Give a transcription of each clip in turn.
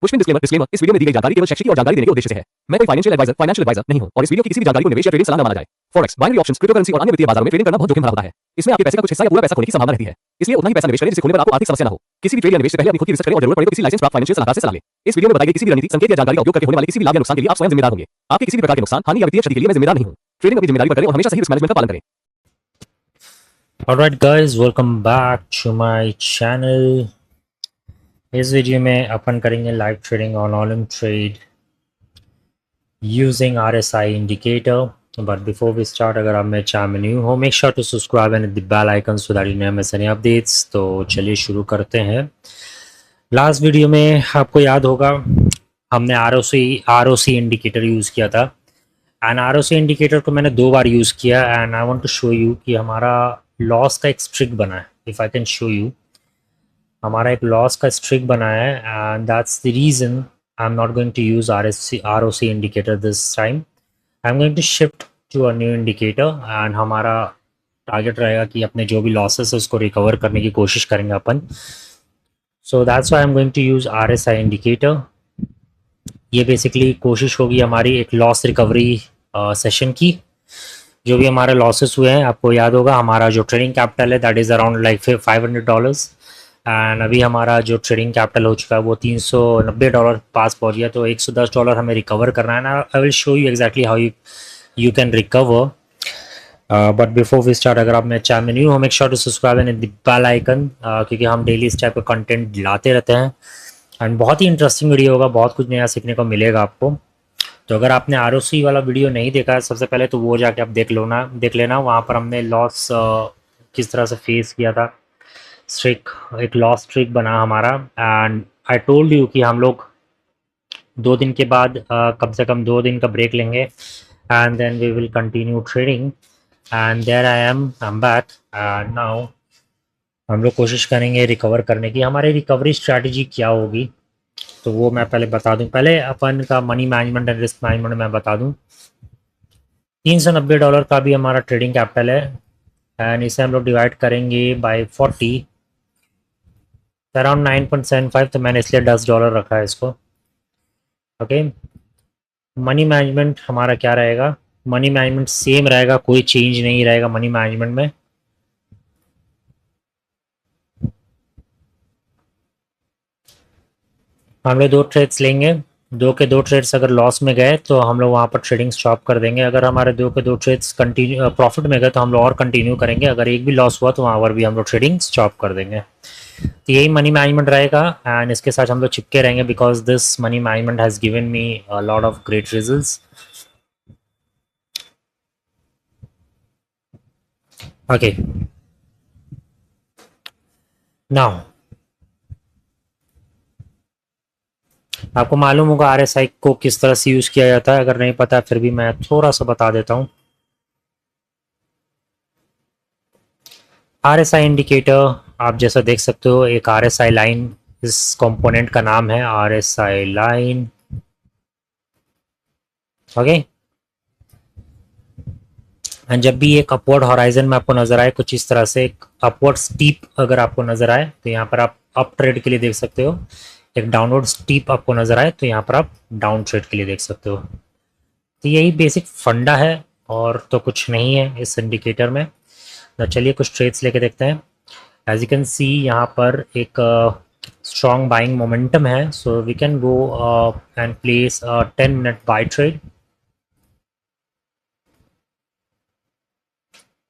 पुष्पिन disclaimer disclaimer इस video में दी गई जानकारी केवल शैक्षिक और जानकारी देने के उद्देश्य से है। मैं कोई फाइनेंशियल एडवाइजर नहीं हूं और इस वीडियो की किसी भी जानकारी को निवेश या ट्रेडिंग सलाह न माना जाए। फॉरेक्स, बाइनरी ऑप्शंस, क्रिप्टोकरेंसी और अन्य वित्तीय बाजारों में ट्रेडिंग करना बहुत जोखिम भरा होता है। इसमें आपके पैसे का कुछ हिस्सा या पूरा पैसा खोने की संभावना रहती है। इसलिए उतना ही पैसा निवेश करें जिससे खोने पर आपको आर्थिक समस्या न हो। किसी भी ट्रेड या निवेश से पहले अपनी खुद की रिसर्च करें और जरूरत पड़े तो किसी लाइसेंस प्राप्त फाइनेंशियल सलाहकार से सलाह लें। इस वीडियो में बताई गई किसी भी रणनीति, संकेत या जानकारी का उपयोग करके होने वाले किसी भी लाभ या नुकसान के लिए आप स्वयं जिम्मेदार होंगे। आपके किसी भी प्रकार के नुकसान, हानि या वित्तीय क्षति के लिए मैं जिम्मेदार नहीं हूं। ट्रेडिंग अपनी जिम्मेदारी पर करें और हमेशा सही रिस्क मैनेजमेंट का पालन करें। Alright guys, welcome back to my channel. इस वीडियो में अपन करेंगे live trading on Olymp trade using RSI indicator. But before we start, अगर आप मेरे चैनल में न्यू हो, make sure to subscribe and the bell icon so that you never miss any updates. तो चलिए शुरू करते हैं। लास्ट वीडियो में आपको याद होगा हमने ROC इंडिकेटर यूज़ किया था एंड ROC इंडिकेटर को मैंने 2 बार यूज़ किया and I want to show you कि हमारा लॉस का एक स्ट्रिक बना है। If I can show you, हमारा एक लॉस का स्ट्रिक बना है and that's the reason I am not going to use ROC indicator this time. I am going to shift to a new indicator and हमारा target रहेगा कि अपने जो भी लॉसेस है उसको रिकवर करने की कोशिश करेंगे अपन। So that's why I am going to use RSI indicator. ये बेसिकली कोशिश होगी हमारी एक लॉस रिकवरी सेशन की। जो भी हमारे लॉसेस हुए हैं, आपको याद होगा हमारा जो ट्रेडिंग कैपिटल है that is around like $500 and अभी हमारा जो ट्रेडिंग कैपिटल हो चुका है वो $390 पास पहुंच गया। तो $110 हमें रिकवर करना है ना। I will show you exactly how you can recover. But before we start, अगर आप मेरे चैनल में न्यू हो, make sure to subscribe and the bell icon, क्योंकि हम डेली इस टाइप का कंटेंट लाते रहते हैं एंड बहुत ही इंटरेस्टिंग वीडियो होगा, बहुत कुछ नया सीखने को मिलेगा आपको। तो अगर आपने ROC वाला वीडियो नहीं देखा है सबसे पहले, तो वो जाके आप देख लेना। वहाँ पर हमने लॉस किस तरह से फेस किया था। एक लॉस स्ट्रिक बना हमारा एंड आई टोल्ड यू कि हम लोग 2 दिन के बाद कम से कम 2 दिन का ब्रेक लेंगे and then we will continue trading and there I am back and now हम लोग कोशिश करेंगे रिकवर करने की। हमारी रिकवरी स्ट्रैटेजी क्या होगी तो वो मैं पहले बता दूं। पहले अपन का money management and risk management मैं बता दूं। $390 का भी हमारा ट्रेडिंग कैपिटल है एंड इसे हम लोग डिवाइड करेंगे बाय 40, अराउंड 9.75। तो मैंने इसलिए $10 रखा है इसको। ओके, मनी मैनेजमेंट हमारा क्या रहेगा? मनी मैनेजमेंट सेम रहेगा, कोई चेंज नहीं रहेगा मनी मैनेजमेंट में। हम लोग 2 ट्रेड्स लेंगे। 2 के 2 ट्रेड्स अगर लॉस में गए तो हम लोग वहाँ पर ट्रेडिंग स्टॉप कर देंगे। अगर हमारे 2 के 2 ट्रेड्स कंटिन्यू प्रॉफिट में गए तो हम लोग और कंटिन्यू करेंगे। अगर एक भी लॉस हुआ तो वहाँ पर भी हम लोग ट्रेडिंग स्टॉप कर देंगे। तो यही मनी मैनेजमेंट रहेगा एंड इसके साथ हम लोग चिपके रहेंगे because this money management has given me a lot of great results. Okay, now आपको मालूम होगा RSI को किस तरह से यूज़ किया जाता है। अगर नहीं पता फिर भी मैं थोड़ा सा बता देता हूँ। RSI इंडिकेटर आप जैसा देख सकते हो, एक RSI लाइन इस कंपोनेंट का नाम है, RSI लाइन। ओके, एंड जब भी एक अपवर्ड हॉराइजन में आपको नजर आए कुछ इस तरह से, एक अपवर्ड स्टीप अगर आपको नजर आए तो यहाँ पर आप अप ट्रेड के लिए देख सकते हो। एक डाउनवर्ड स्टीप आपको नजर आए तो यहाँ पर आप डाउन ट्रेड के लिए देख सकते हो। तो यही बेसिक फंडा है और तो कुछ नहीं है इस इंडिकेटर में। तो चलिए कुछ ट्रेड्स लेके देखते हैं। एज यू कैन सी यहाँ पर एक स्ट्रॉन्ग बाइंग मोमेंटम है, so we can go and place 10 minute buy trade.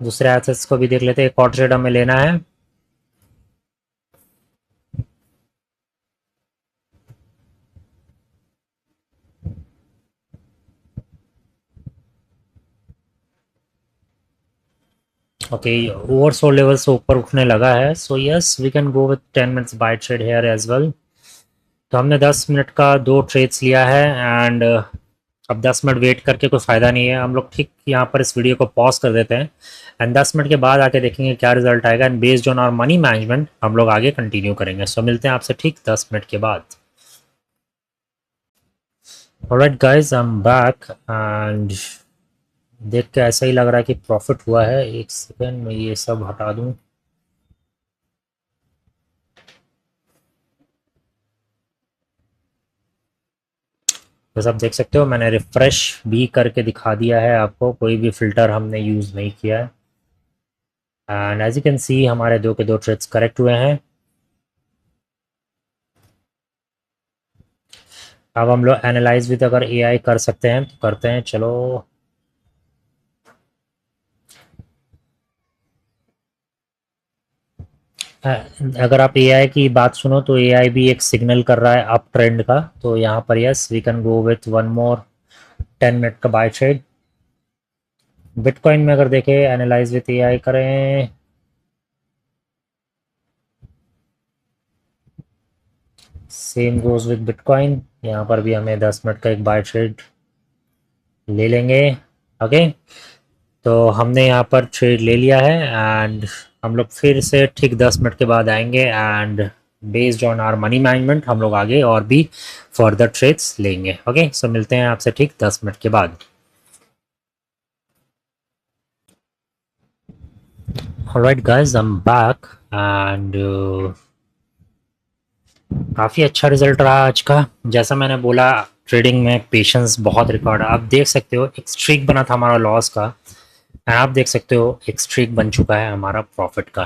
दूसरे एसेट्स को भी देख लेते हैं। एक और ट्रेड हमें लेना है। ओके, ओवरसोल्ड लेवल से ऊपर उठने लगा है, so yes we can go with 10 minutes bye trade here as well. तो हमने 10 मिनट का 2 ट्रेड्स लिया है एंड अब 10 मिनट वेट करके कोई फ़ायदा नहीं है। हम लोग ठीक यहाँ पर इस वीडियो को पॉज कर देते हैं एंड 10 मिनट के बाद आके देखेंगे क्या रिजल्ट आएगा and based on our money management हम लोग आगे कंटिन्यू करेंगे। सो मिलते हैं आपसे ठीक 10 मिनट के बाद। Alright guys, I am back and देख के ऐसा ही लग रहा है कि प्रॉफिट हुआ है। एक सेकेंड में ये सब हटा दूँ। बस आप देख सकते हो मैंने रिफ़्रेश भी करके दिखा दिया है आपको, कोई भी फ़िल्टर हमने यूज़ नहीं किया है। And as you can see हमारे दो के दो ट्रेड्स करेक्ट हुए हैं। अब हम लोग एनालाइज विद अगर एआई कर सकते हैं तो करते हैं, चलो। अगर आप एआई की बात सुनो तो एआई भी एक सिग्नल कर रहा है अप ट्रेंड का, तो यहाँ पर yes we can go with one more 10 minute का बाय ट्रेड। बिटकॉइन में अगर देखें एनालाइज विथ एआई करें, सेम गोज विथ बिटकॉइन, यहाँ पर भी हमें 10 मिनट का एक बाय ट्रेड ले लेंगे। ओके, तो हमने यहाँ पर ट्रेड ले लिया है एंड हम लोग फिर से ठीक 10 मिनट के बाद आएंगे and based on our money management हम लोग आगे और भी फर्दर ट्रेड्स लेंगे। ओके, सो मिलते हैं आपसे ठीक 10 मिनट के बाद। Alright guys, I am back and काफ़ी अच्छा रिजल्ट रहा आज का। जैसा मैंने बोला ट्रेडिंग में पेशेंस बहुत रिकॉर्ड है। आप देख सकते हो एक स्ट्रीक बना था हमारा लॉस का, एंड आप देख सकते हो एक स्ट्रीक बन चुका है हमारा प्रॉफिट का।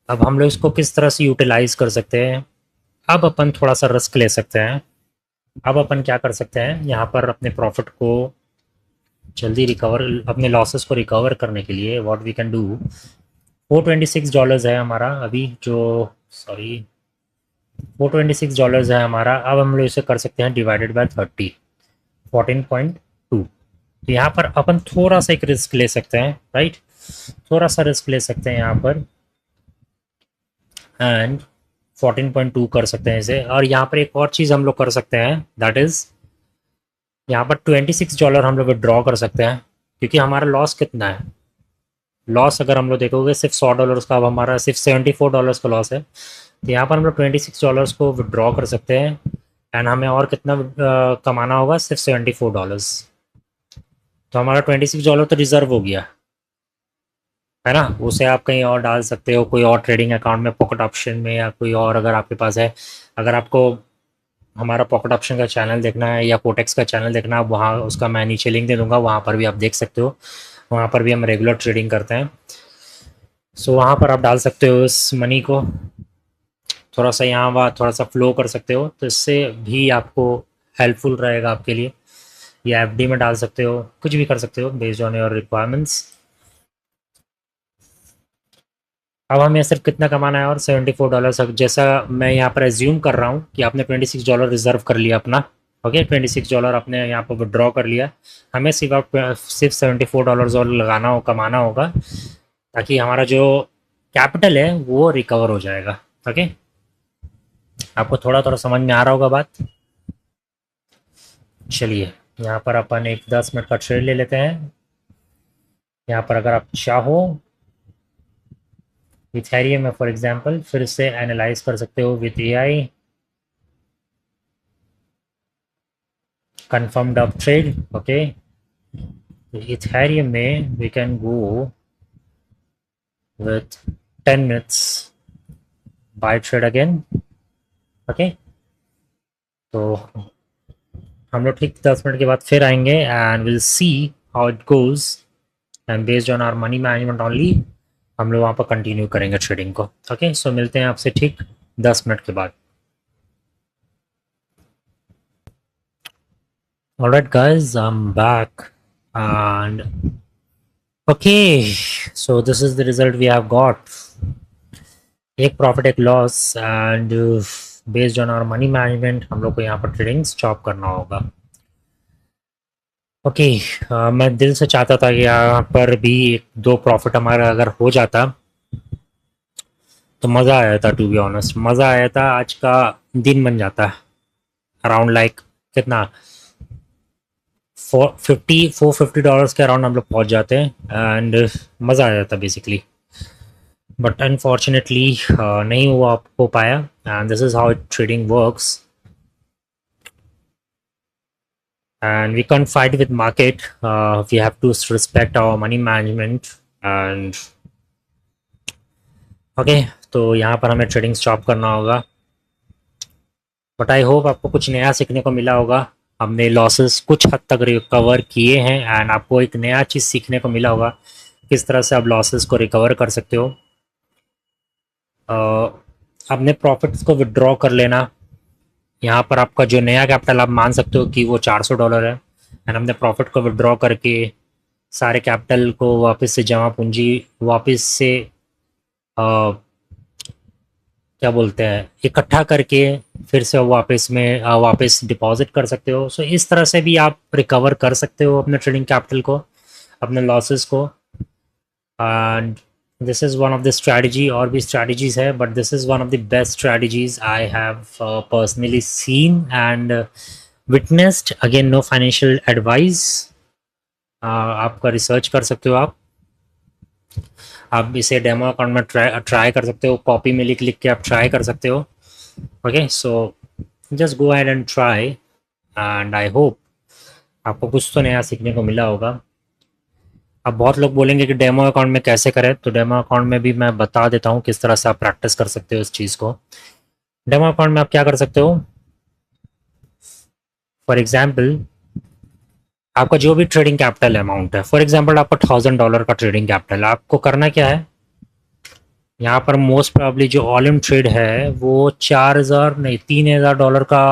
अब हम लोग इसको किस तरह से यूटिलाइज कर सकते हैं, अब अपन थोड़ा सा रिस्क ले सकते हैं। अब अपन क्या कर सकते हैं, यहाँ पर अपने प्रॉफिट को जल्दी रिकवर, अपने लॉसेस को रिकवर करने के लिए व्हाट वी कैन डू, $426 है हमारा अभी जो, सॉरी $426 है हमारा। अब हम लोग इसे कर सकते हैं डिवाइडेड बाय 30, 14.2। तो यहाँ पर अपन थोड़ा सा एक रिस्क ले सकते हैं, राइट, थोड़ा सा रिस्क ले सकते हैं यहाँ पर एंड 14.2 कर सकते हैं इसे। और यहाँ पर एक और चीज़ हम लोग कर सकते हैं, दैट इज़ यहाँ पर $26 हम लोग विड्रॉ कर सकते हैं, क्योंकि हमारा लॉस कितना है, लॉस अगर हम लोग देखोगे सिर्फ $100 का, अब हमारा सिर्फ $74 का लॉस है। तो यहाँ पर हम लोग $26 को विड्रॉ कर सकते हैं एंड हमें और कितना कमाना होगा, सिर्फ $74। तो हमारा $26 तो रिजर्व हो गया है ना, उसे आप कहीं और डाल सकते हो, कोई और ट्रेडिंग अकाउंट में, पॉकेट ऑप्शन में, या कोई और अगर आपके पास है। अगर आपको हमारा पॉकेट ऑप्शन का चैनल देखना है या कोटेक्स का चैनल देखना है, वहाँ उसका मैं नीचे लिंक दे दूँगा, वहाँ पर भी आप देख सकते हो, वहाँ पर भी हम रेगुलर ट्रेडिंग करते हैं। सो वहाँ पर आप डाल सकते हो इस मनी को, थोड़ा सा यहाँ वहाँ थोड़ा सा फ्लो कर सकते हो, तो इससे भी आपको हेल्पफुल रहेगा आपके लिए। या एफडी में डाल सकते हो, कुछ भी कर सकते हो बेस्ड ऑन योर रिक्वायरमेंट्स। अब हमें सिर्फ कितना कमाना है, और $74। जैसा मैं यहाँ पर एज्यूम कर रहा हूँ कि आपने $26 रिजर्व कर लिया अपना। ओके, $26 आपने यहाँ पर विड्रॉ कर लिया, हमें सिर्फ $74 और लगाना हो, कमाना होगा, ताकि हमारा जो कैपिटल है वो रिकवर हो जाएगा। ओके, आपको थोड़ा थोड़ा समझ में आ रहा होगा बात। चलिए, यहाँ पर अपन एक 10 मिनट का ट्रेड ले लेते हैं। यहाँ पर अगर आप चाहो इथेरियम में फॉर एग्जांपल फिर से एनालाइज कर सकते हो with AI, confirmed up trade. Okay, Ethereum में we can go with 10 minutes bye trade again. Okay, तो हम लोग ठीक 10 मिनट के बाद फिर आएंगे and will see how it goes, and based on our money management only हम लोग वहाँ पर कंटिन्यू करेंगे ट्रेडिंग को। ओके, सो मिलते हैं आपसे ठीक 10 मिनट के बाद। Alright guys, I am back and okay, so this is the result we have got, एक प्रॉफिट एक loss, and based on our money management हम लोग को यहाँ पर ट्रेडिंग स्टॉप करना होगा। ओके, मैं दिल से चाहता था कि यहाँ पर भी एक दो प्रॉफिट हमारा अगर हो जाता तो मज़ा आया था, टू बी ऑनेस्ट मज़ा आया था, आज का दिन बन जाता अराउंड लाइक कितना, $450 के अराउंड हम लोग पहुँच जाते हैं एंड मज़ा आ जाता बेसिकली। बट अनफॉर्चुनेटली नहीं हुआ, हो पाया, and this is how trading works, and we can't fight with market. We have to respect our money management and okay, तो यहाँ पर हमें ट्रेडिंग स्टॉप करना होगा। बट आई होप आपको कुछ नया सीखने को मिला होगा। हमने लॉसेस कुछ हद तक रिकवर किए हैं एंड आपको एक नया चीज़ सीखने को मिला होगा किस तरह से आप लॉसेस को रिकवर कर सकते हो। अपने प्रॉफिट्स को विड्रॉ कर लेना। यहाँ पर आपका जो नया कैपिटल आप मान सकते हो कि वो $400 है एंड हमने प्रॉफिट को विड्रॉ करके सारे कैपिटल को वापस से जमा पूंजी वापस से क्या बोलते हैं इकट्ठा करके फिर से वापस डिपॉजिट कर सकते हो। सो इस तरह से भी आप रिकवर कर सकते हो अपने ट्रेडिंग कैपिटल को, अपने लॉसेस को। And this is one of the strategy, और भी स्ट्रैटेजीज है but this is one of the best strategies I have personally seen and witnessed. Again no financial advice, आपका रिसर्च कर सकते हो। आप इसे डेमो अकाउंट में ट्राई कर सकते हो, कॉपी में लिख के आप ट्राई कर सकते हो। Okay, so just go ahead and try and I hope आपको कुछ तो नया सीखने को मिला होगा। अब बहुत लोग बोलेंगे कि डेमो अकाउंट में कैसे करें, तो डेमो अकाउंट में भी मैं बता देता हूँ किस तरह से आप प्रैक्टिस कर सकते हो इस चीज़ को। डेमो अकाउंट में आप क्या कर सकते हो, फॉर एग्जाम्पल आपका जो भी ट्रेडिंग कैपिटल अमाउंट है, फॉर एग्जांपल आपका $1000 का ट्रेडिंग कैपिटल, आपको करना क्या है, यहाँ पर मोस्ट प्रोबेबली जो ऑल इन ट्रेड है वो 4000 नहीं $3000 का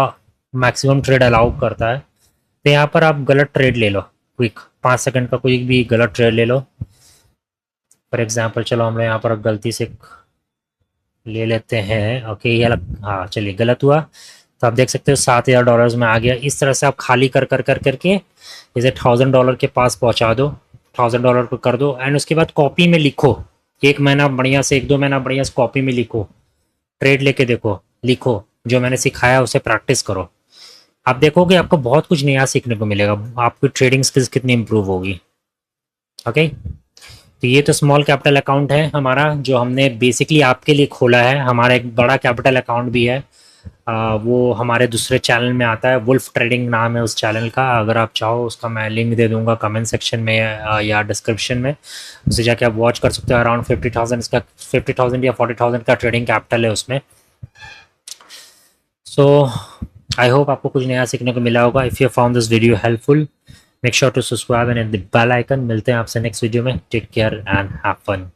मैक्सिमम ट्रेड अलाउ करता है। तो यहाँ पर आप गलत ट्रेड ले लो, क्विक 5 सेकंड का कोई भी गलत ट्रेड ले लो। फॉर एग्जांपल चलो हम यहाँ पर गलती से ले लेते हैं, ओके ये हाँ चलिए गलत हुआ, तो आप देख सकते हो $7000 में आ गया। इस तरह से आप खाली कर कर कर करके इसे $1000 के पास पहुंचा दो, $1000 को कर दो एंड उसके बाद कॉपी में लिखो, 1 महीना बढ़िया से 1-2 महीना बढ़िया से कॉपी में लिखो, ट्रेड लेके देखो, लिखो जो मैंने सिखाया उसे प्रैक्टिस करो। आप देखोगे आपको बहुत कुछ नया सीखने को मिलेगा, आपकी ट्रेडिंग स्किल्स कितनी इंप्रूव होगी। ओके, तो ये तो स्मॉल कैपिटल अकाउंट है हमारा जो हमने बेसिकली आपके लिए खोला है। हमारा एक बड़ा कैपिटल अकाउंट भी है, वो हमारे दूसरे चैनल में आता है, वुल्फ ट्रेडिंग नाम है उस चैनल का। अगर आप चाहो उसका मैं लिंक दे दूंगा कमेंट सेक्शन में या डिस्क्रिप्शन में, उसे जाके आप वॉच कर सकते हो। अराउंड 50,000 इसका 50,000 या 40,000 का ट्रेडिंग कैपिटल है उसमें। सो आई होप आपको कुछ नया सीखने को मिला होगा। If you found this video helpful, make sure to subscribe and hit the bell icon. मिलते हैं आपसे नेक्स्ट वीडियो में। Take care and have fun.